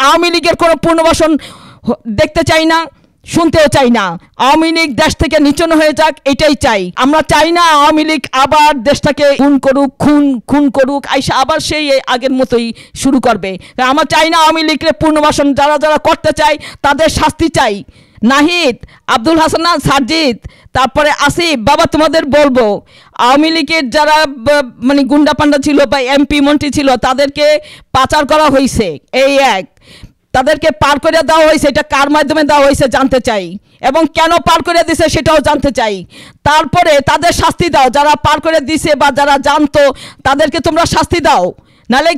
আওয়ামী লীগের কোনো পুনর্বাসন দেখতে চাই না, শুনতেও চাই না। আওয়ামী লীগ দেশ থেকে নিচন হয়ে যাক, এটাই চাই আমরা। চাই না আওয়ামী লীগ আবার দেশটাকে খুন করুক, খুন করুক, আইসা আবার সেই আগের মতোই শুরু করবে। আমরা চাই না আওয়ামী লীগের পুনর্বাসন। যারা যারা করতে চাই তাদের শাস্তি চাই। নাহিদ, আব্দুল হাসান, সারজিৎ, তারপরে আসিফ, বাবা তোমাদের বলবো, আওয়ামী লীগের যারা মানে গুন্ডা পান্ডা ছিল বা এমপি মন্ত্রী ছিল তাদেরকে পাচার করা হয়েছে, এই এক। তাদেরকে পার করে দেওয়া হয়েছে, এটা কার মাধ্যমে দেওয়া হয়েছে জানতে চাই, এবং কেন পার করে দিছে সেটাও জানতে চাই। তারপরে তাদের শাস্তি দাও, যারা পার করে দিছে বা যারা জানতো তাদেরকে তোমরা শাস্তি দাও। নাহলে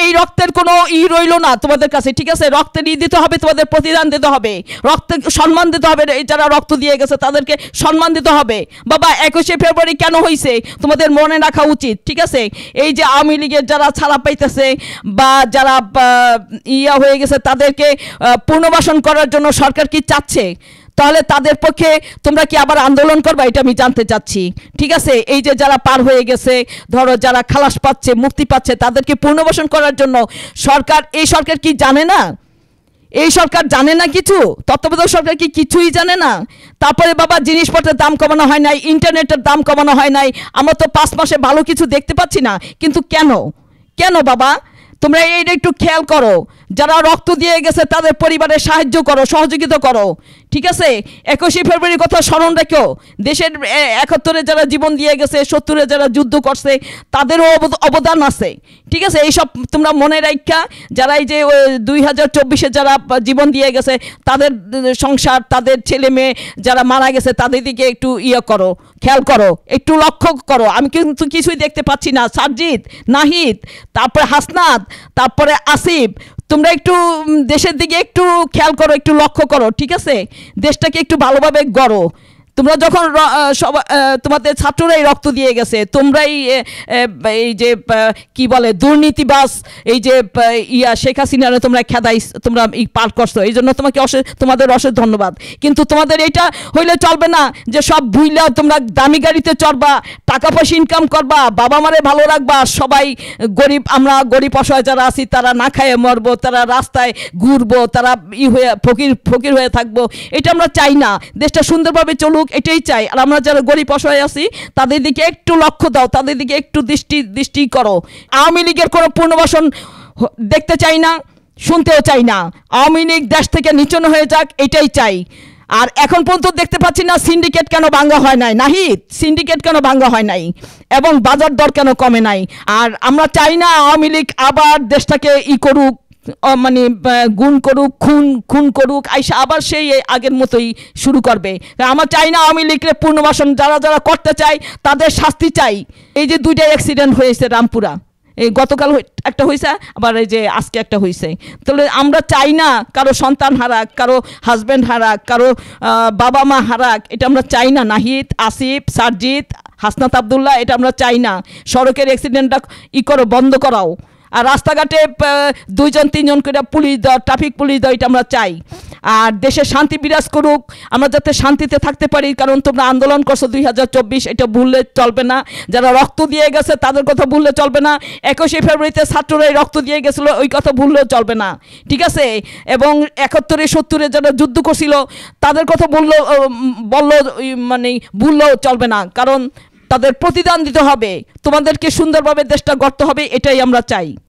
এই রক্তের কোনো রইল না তোমাদের কাছে, ঠিক আছে? রক্তের দিতে হবে, তোমাদের প্রতিদান দিতে হবে, রক্তের সম্মান দিতে হবে। যারা রক্ত দিয়ে গেছে তাদেরকে সম্মান দিতে হবে। বাবা 21শে ফেব্রুয়ারি কেন হয়েছে তোমাদের মনে রাখা উচিত, ঠিক আছে? এই যে আওয়ামী লীগের যারা ছাড়া পাইতেছে বা যারা হয়ে গেছে তাদেরকে পুনর্বাসন করার জন্য সরকার কি চাচ্ছে? তাহলে তাদের পক্ষে তোমরা কি আবার আন্দোলন করবা, এটা আমি জানতে চাচ্ছি, ঠিক আছে? এই যে যারা পার হয়ে গেছে, ধরো যারা খালাস পাচ্ছে, মুক্তি পাচ্ছে, তাদেরকে পুনর্বাসন করার জন্য এই সরকার কি জানে না? এই সরকার জানে না কিছু? তত্ত্বাবধায়ক সরকার কি কিছুই জানে না? তারপরে বাবা জিনিসপত্রের দাম কমানো হয় নাই, ইন্টারনেটের দাম কমানো হয় নাই। আমরা তো 5 মাসে ভালো কিছু দেখতে পাচ্ছি না, কিন্তু কেন বাবা? তোমরা এইটা একটু খেয়াল করো। যারা রক্ত দিয়ে গেছে তাদের পরিবারের সাহায্য করো, সহযোগিতা করো, ঠিক আছে? 21শে ফেব্রুয়ারির কথা স্মরণ রেখো। দেশের 71-এ যারা জীবন দিয়ে গেছে, 70-এ যারা যুদ্ধ করছে তাদেরও অবদান আছে, ঠিক আছে? এইসব তোমরা মনে রাখা। যারা এই যে 2024-এ যারা জীবন দিয়ে গেছে তাদের সংসার, তাদের ছেলে মেয়ে যারা মারা গেছে তাদের দিকে একটু করো, খেয়াল করো, একটু লক্ষ্য করো। আমি কিন্তু কিছুই দেখতে পাচ্ছি না। সারজিৎ, নাহিদ, তারপরে হাসনাত, তারপরে আসিফ, তোমরা একটু দেশের দিকে একটু খেয়াল করো, একটু লক্ষ্য করো, ঠিক আছে? দেশটাকে একটু ভালোভাবে গড়ো। তোমরা যখন তোমাদের ছাত্ররাই রক্ত দিয়ে গেছে, তোমরাই এই যে কি বলে দুর্নীতিবাজ, এই যে শেখ হাসিনারে তোমরা খেদাই তোমরা পার করছো, এই জন্য তোমাদের অশেষ ধন্যবাদ। কিন্তু তোমাদের এইটা হইলে চলবে না যে সব ভুইলা তোমরা দামি গাড়িতে চড়বা, টাকা পয়সা ইনকাম করবা, বাবা মারে ভালো রাখবা, সবাই গরিব, আমরা গরিব অসহায় যারা আছি তারা না খাইয়ে মরবো, তারা রাস্তায় ঘুরবো, তারা হয়ে ফকির হয়ে থাকবো। এটা আমরা চাই না। দেশটা সুন্দরভাবে চলুক, এটাই চাই। আর আমরা যারা গরিব অসহায় আছি তাদের দিকে একটু লক্ষ্য দাও, তাদের দিকে একটু দৃষ্টি করো। আওয়ামী লীগের কোনো পুনর্বাসন দেখতে চাই না, শুনতেও চাই না। আওয়ামী লীগ দেশ থেকে নিচন হয়ে যাক, এটাই চাই। আর এখন পর্যন্ত দেখতে পাচ্ছি না সিন্ডিকেট কেন ভাঙা হয় নাই। নাহিদ, সিন্ডিকেট কেন ভাঙা হয় নাই এবং বাজার দর কেন কমে নাই? আর আমরা চাই না আওয়ামী লীগ আবার দেশটাকে করুক, মানে গুণ করুক, খুন করুক, আইসা আবার সেই আগের মতোই শুরু করবে। আমরা চাই না আওয়ামী লীগের পুনর্বাসন। যারা যারা করতে চাই তাদের শাস্তি চাই। এই যে 2টা অ্যাক্সিডেন্ট হয়েছে রামপুরা, এই গতকাল একটা হয়েছে, আবার এই যে আজকে একটা হয়েছে। তাহলে আমরা চাই না কারো সন্তান হারাক, কারো হাজব্যান্ড হারাক, কারো বাবা মা হারাক, এটা আমরা চাই না। নাহিদ, আসিফ, সারজিৎ, হাসনাত আবদুল্লাহ, এটা আমরা চাই না। সড়কের অ্যাক্সিডেন্টটা করো, বন্ধ করাও। আর রাস্তাঘাটে 2-3 করে পুলিশ দাও, ট্রাফিক পুলিশ দাও, এটা আমরা চাই। আর দেশে শান্তি বিরাজ করুক, আমরা যাতে শান্তিতে থাকতে পারি। কারণ তোমরা আন্দোলন করছো 2024, এটা ভুললে চলবে না। যারা রক্ত দিয়ে গেছে তাদের কথা ভুললে চলবে না। 21শে ফেব্রুয়ারিতে ছাত্ররাই রক্ত দিয়ে গেছিলো, ওই কথা ভুললেও চলবে না, ঠিক আছে? এবং 71-এ 70-এ যারা যুদ্ধ করছিল তাদের কথা মানে ভুললেও চলবে না। কারণ তাদের প্রতিদান দিতে হবে, তোমাদেরকে সুন্দরভাবে দেশটা গড়তে হবে, এটাই আমরা চাই।